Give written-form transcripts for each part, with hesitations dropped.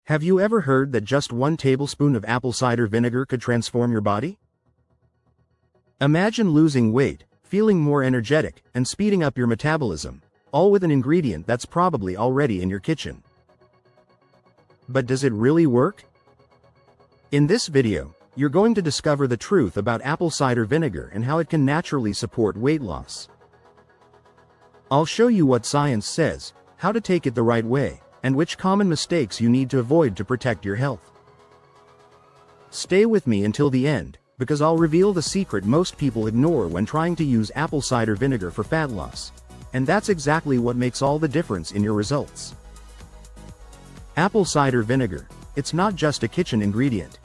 Have you ever heard that just 1 tablespoon of apple cider vinegar could transform your body? Imagine losing weight, feeling more energetic, and speeding up your metabolism, all with an ingredient that's probably already in your kitchen. But does it really work? In this video, you're going to discover the truth about apple cider vinegar and how it can naturally support weight loss. I'll show you what science says, how to take it the right way, and which common mistakes you need to avoid to protect your health. Stay with me until the end, because I'll reveal the secret most people ignore when trying to use apple cider vinegar for fat loss. And that's exactly what makes all the difference in your results. Apple cider vinegar, it's not just a kitchen ingredient.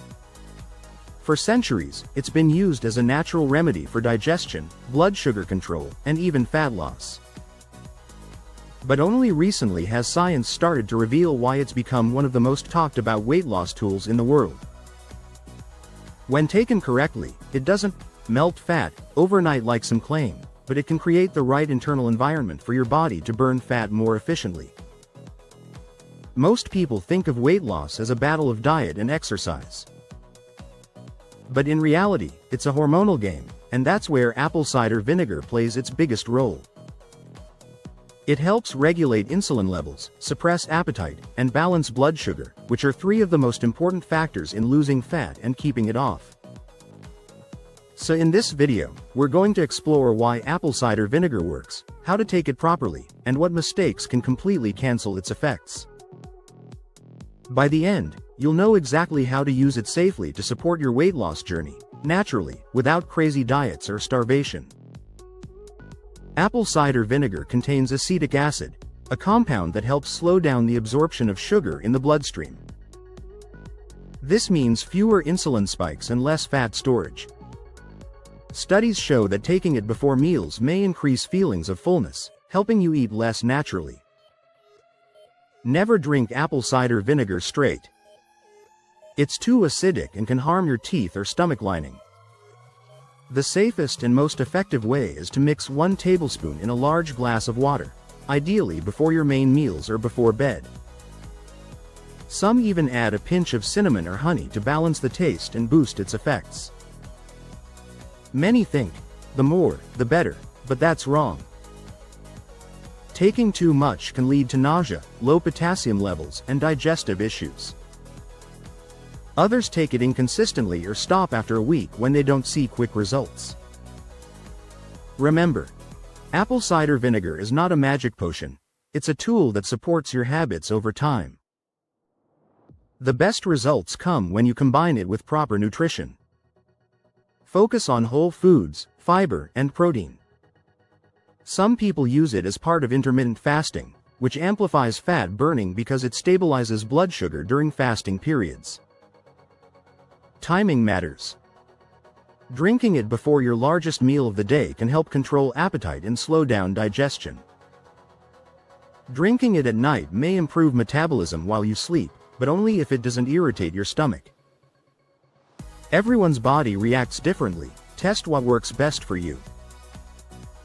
For centuries, it's been used as a natural remedy for digestion, blood sugar control, and even fat loss. But only recently has science started to reveal why it's become one of the most talked about weight loss tools in the world. When taken correctly, it doesn't melt fat overnight like some claim, but it can create the right internal environment for your body to burn fat more efficiently. Most people think of weight loss as a battle of diet and exercise. But in reality, it's a hormonal game, and that's where apple cider vinegar plays its biggest role. It helps regulate insulin levels, suppress appetite, and balance blood sugar, which are 3 of the most important factors in losing fat and keeping it off. So in this video, we're going to explore why apple cider vinegar works, how to take it properly, and what mistakes can completely cancel its effects. By the end, you'll know exactly how to use it safely to support your weight loss journey, naturally, without crazy diets or starvation. Apple cider vinegar contains acetic acid, a compound that helps slow down the absorption of sugar in the bloodstream. This means fewer insulin spikes and less fat storage. Studies show that taking it before meals may increase feelings of fullness, helping you eat less naturally. Never drink apple cider vinegar straight. It's too acidic and can harm your teeth or stomach lining. The safest and most effective way is to mix 1 tablespoon in a large glass of water, ideally before your main meals or before bed. Some even add a pinch of cinnamon or honey to balance the taste and boost its effects. Many think, the more, the better, but that's wrong. Taking too much can lead to nausea, low potassium levels, and digestive issues. Others take it inconsistently or stop after a week when they don't see quick results. Remember, apple cider vinegar is not a magic potion, it's a tool that supports your habits over time. The best results come when you combine it with proper nutrition. Focus on whole foods, fiber, and protein. Some people use it as part of intermittent fasting, which amplifies fat burning because it stabilizes blood sugar during fasting periods. Timing matters. Drinking it before your largest meal of the day can help control appetite and slow down digestion. Drinking it at night may improve metabolism while you sleep, but only if it doesn't irritate your stomach. Everyone's body reacts differently. Test what works best for you.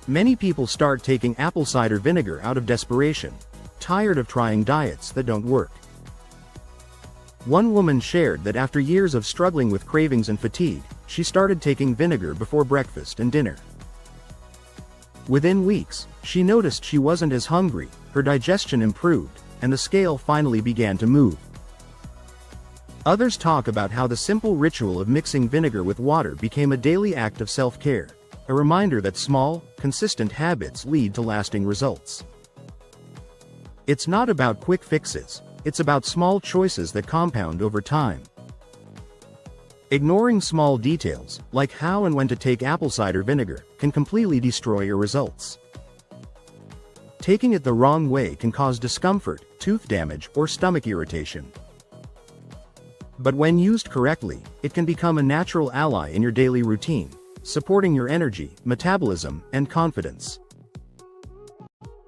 Many people start taking apple cider vinegar out of desperation, tired of trying diets that don't work. One woman shared that after years of struggling with cravings and fatigue, she started taking vinegar before breakfast and dinner. Within weeks, she noticed she wasn't as hungry, her digestion improved, and the scale finally began to move. Others talk about how the simple ritual of mixing vinegar with water became a daily act of self-care, a reminder that small, consistent habits lead to lasting results. It's not about quick fixes. It's about small choices that compound over time. Ignoring small details, like how and when to take apple cider vinegar, can completely destroy your results. Taking it the wrong way can cause discomfort, tooth damage, or stomach irritation. But when used correctly, it can become a natural ally in your daily routine, supporting your energy, metabolism, and confidence.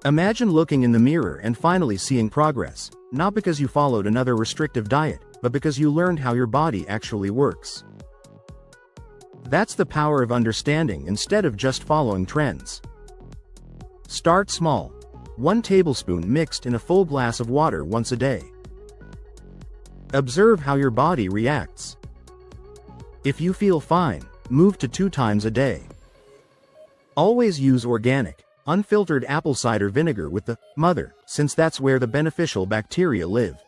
Imagine looking in the mirror and finally seeing progress, not because you followed another restrictive diet, but because you learned how your body actually works. That's the power of understanding instead of just following trends. Start small. 1 tablespoon mixed in a full glass of water once a day. Observe how your body reacts. If you feel fine, move to 2 times a day. Always use organic, unfiltered apple cider vinegar with the mother, since that's where the beneficial bacteria live.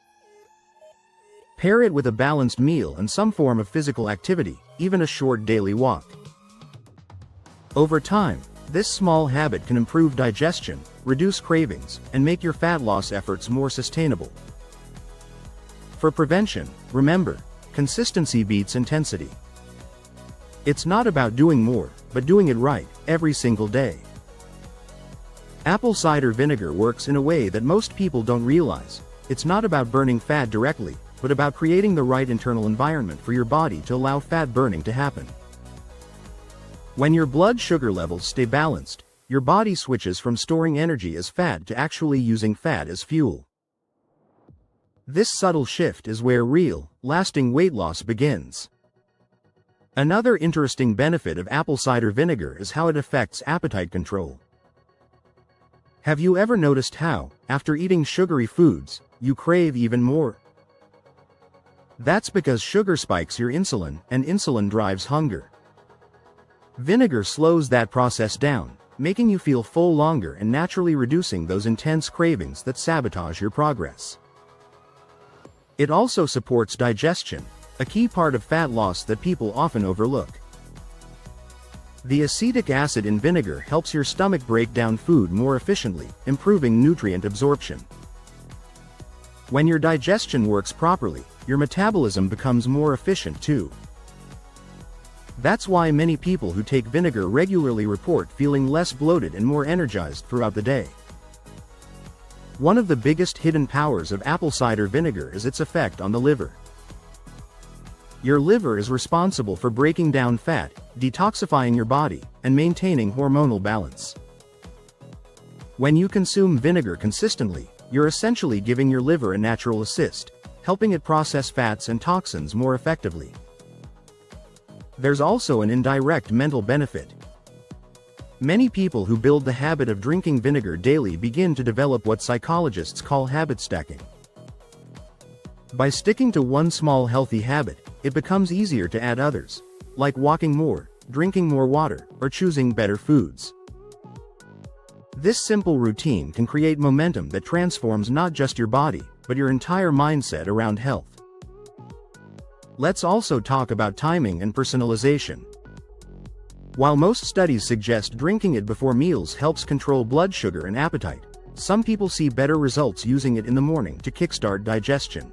Pair it with a balanced meal and some form of physical activity, even a short daily walk. Over time, this small habit can improve digestion, reduce cravings, and make your fat loss efforts more sustainable. For prevention, remember, consistency beats intensity. It's not about doing more, but doing it right, every single day. Apple cider vinegar works in a way that most people don't realize. It's not about burning fat directly, but about creating the right internal environment for your body to allow fat burning to happen. When your blood sugar levels stay balanced, your body switches from storing energy as fat to actually using fat as fuel. This subtle shift is where real, lasting weight loss begins. Another interesting benefit of apple cider vinegar is how it affects appetite control. Have you ever noticed how, after eating sugary foods, you crave even more? That's because sugar spikes your insulin, and insulin drives hunger. Vinegar slows that process down, making you feel full longer and naturally reducing those intense cravings that sabotage your progress. It also supports digestion, a key part of fat loss that people often overlook. The acetic acid in vinegar helps your stomach break down food more efficiently, improving nutrient absorption. When your digestion works properly, your metabolism becomes more efficient too. That's why many people who take vinegar regularly report feeling less bloated and more energized throughout the day. One of the biggest hidden powers of apple cider vinegar is its effect on the liver. Your liver is responsible for breaking down fat, detoxifying your body, and maintaining hormonal balance. When you consume vinegar consistently, you're essentially giving your liver a natural assist, helping it process fats and toxins more effectively. There's also an indirect mental benefit. Many people who build the habit of drinking vinegar daily begin to develop what psychologists call habit stacking. By sticking to one small healthy habit, it becomes easier to add others, like walking more, drinking more water, or choosing better foods. This simple routine can create momentum that transforms not just your body, but your entire mindset around health. Let's also talk about timing and personalization. While most studies suggest drinking it before meals helps control blood sugar and appetite, some people see better results using it in the morning to kickstart digestion.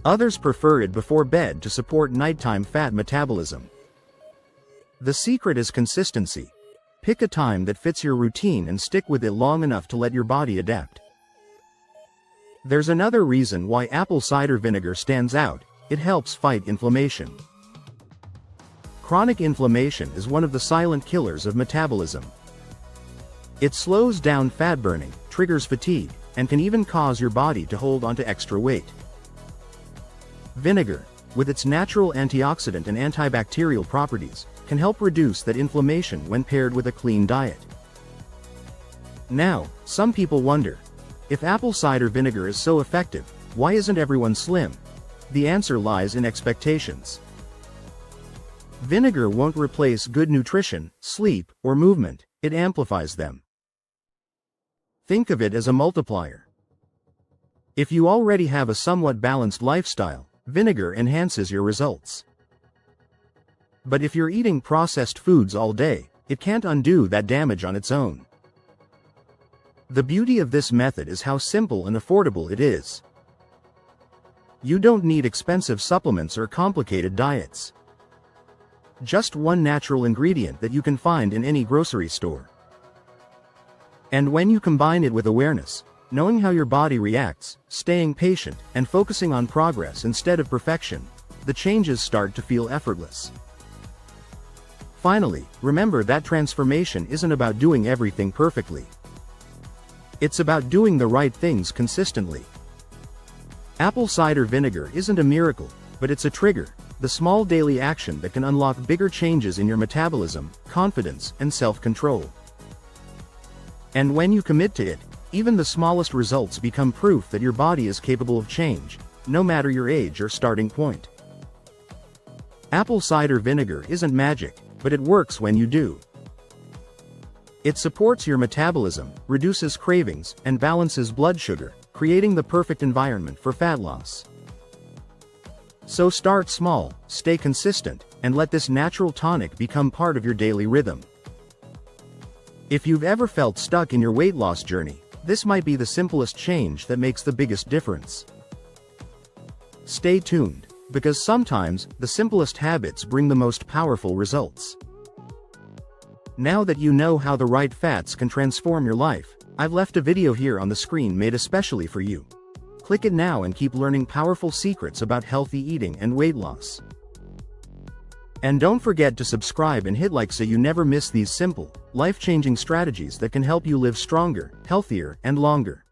Others prefer it before bed to support nighttime fat metabolism. The secret is consistency. Pick a time that fits your routine and stick with it long enough to let your body adapt. There's another reason why apple cider vinegar stands out: it helps fight inflammation. Chronic inflammation is one of the silent killers of metabolism. It slows down fat burning, triggers fatigue, and can even cause your body to hold onto extra weight. Vinegar, with its natural antioxidant and antibacterial properties, can help reduce that inflammation when paired with a clean diet. Now, some people wonder, if apple cider vinegar is so effective, why isn't everyone slim? The answer lies in expectations. Vinegar won't replace good nutrition, sleep, or movement, it amplifies them. Think of it as a multiplier. If you already have a somewhat balanced lifestyle, vinegar enhances your results. But if you're eating processed foods all day, it can't undo that damage on its own. The beauty of this method is how simple and affordable it is. You don't need expensive supplements or complicated diets. Just one natural ingredient that you can find in any grocery store. And when you combine it with awareness, knowing how your body reacts, staying patient, and focusing on progress instead of perfection, the changes start to feel effortless. Finally, remember that transformation isn't about doing everything perfectly. It's about doing the right things consistently. Apple cider vinegar isn't a miracle, but it's a trigger, the small daily action that can unlock bigger changes in your metabolism, confidence, and self-control. And when you commit to it, even the smallest results become proof that your body is capable of change, no matter your age or starting point. Apple cider vinegar isn't magic, but it works when you do. It supports your metabolism, reduces cravings, and balances blood sugar, creating the perfect environment for fat loss. So start small, stay consistent, and let this natural tonic become part of your daily rhythm. If you've ever felt stuck in your weight loss journey, this might be the simplest change that makes the biggest difference. Stay tuned, because sometimes the simplest habits bring the most powerful results. Now that you know how the right fats can transform your life, I've left a video here on the screen made especially for you. Click it now and keep learning powerful secrets about healthy eating and weight loss. And don't forget to subscribe and hit like so you never miss these simple, life-changing strategies that can help you live stronger, healthier, and longer.